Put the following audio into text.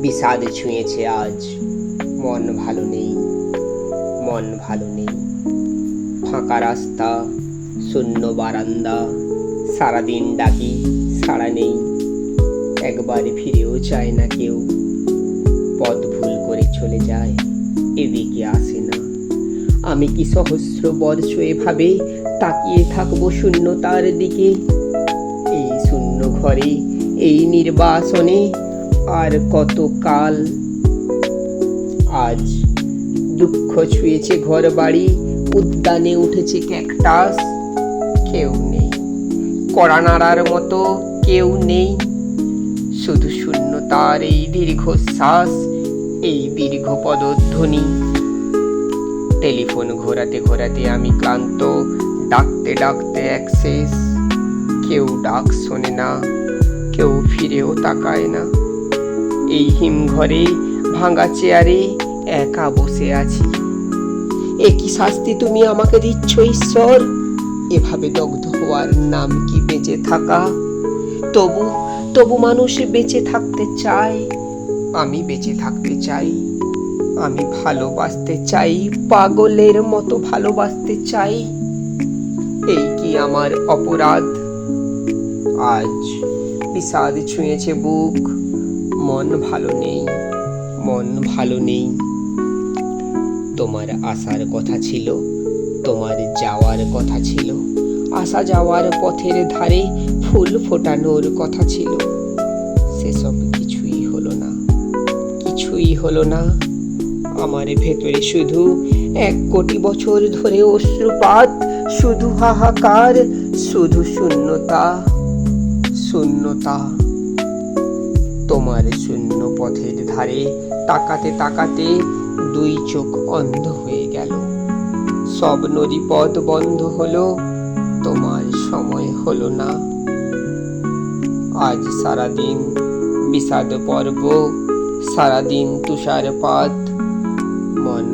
বিষাদ ছুঁয়েছে আজ, মন ভালো নেই, মন ভালো নেই। ফাঁকা রাস্তা, শূন্য বারান্দা, সারাদিন ডাকি সাড়া নেই। একবার ফিরেও চায় না কেউ, পথ ভুল করে চলে যায়, এদিকে আসে না। আমি কি সহস্র বর্ষ এভাবে তাকিয়ে থাকবো শূন্যতার দিকে? এই শূন্য ঘরে, এই নির্বাসনে আর কত কাল? আজ দুঃখ ছুঁয়েছে ঘর বাড়ি, উদ্যানে উঠেছে ক্যাকটাস। কেউ নেই, কড়া নাড়ার মতো কেউ নেই, শুধু শূন্যতার এই দীর্ঘশ্বাস, এই দীর্ঘ পদধ্বনি। টেলিফোন ঘোরাতে ঘোরাতে আমি ক্লান্ত, ডাকতে ডাকতে এক শেষ। কেউ ডাক শোনে না, কেউ ফিরেও তাকায় না। এই হিমঘরে ভাঙা চেয়ারে একা বসে আছি। এ কি শাস্তি তুমি আমাকে দিচ্ছ ঈশ্বর? এভাবে দগ্ধ হওয়ার নাম কি বেঁচে থাকা? তবু তবু মানুষ বেঁচে থাকতে চায়। আমি বেঁচে থাকতে চাই, আমি ভালোবাসতে চাই, পাগলের মতো ভালোবাসতে চাই। এই কি আমার অপরাধ? আজ বিষাদ ছুঁয়েছে বুক, মন ভালো নেই, মন ভালো নেই। তোমার আসার কথা ছিল, তোমার যাওয়ার কথা ছিল, আসা যাওয়ার পথের ধারে ফুল ফোটানোর কথা ছিল। সেসব কিছুই হলো না, কিছুই হলো না। আমার ভেতরে শুধু 1 কোটি বছর ধরে অশ্রুপাত, শুধু হাহাকার, শুধু শূন্যতা, শূন্যতা। তোমার শূন্য পথের ধারে তাকাতে তাকাতে 2 চোখ অন্ধ হয়ে গেল। সব নদী পথ বন্ধ হলো, তোমার সময় হলো না। আজ সারাদিন বিষাদ পর্ব, সারাদিন তুষারপাত, মন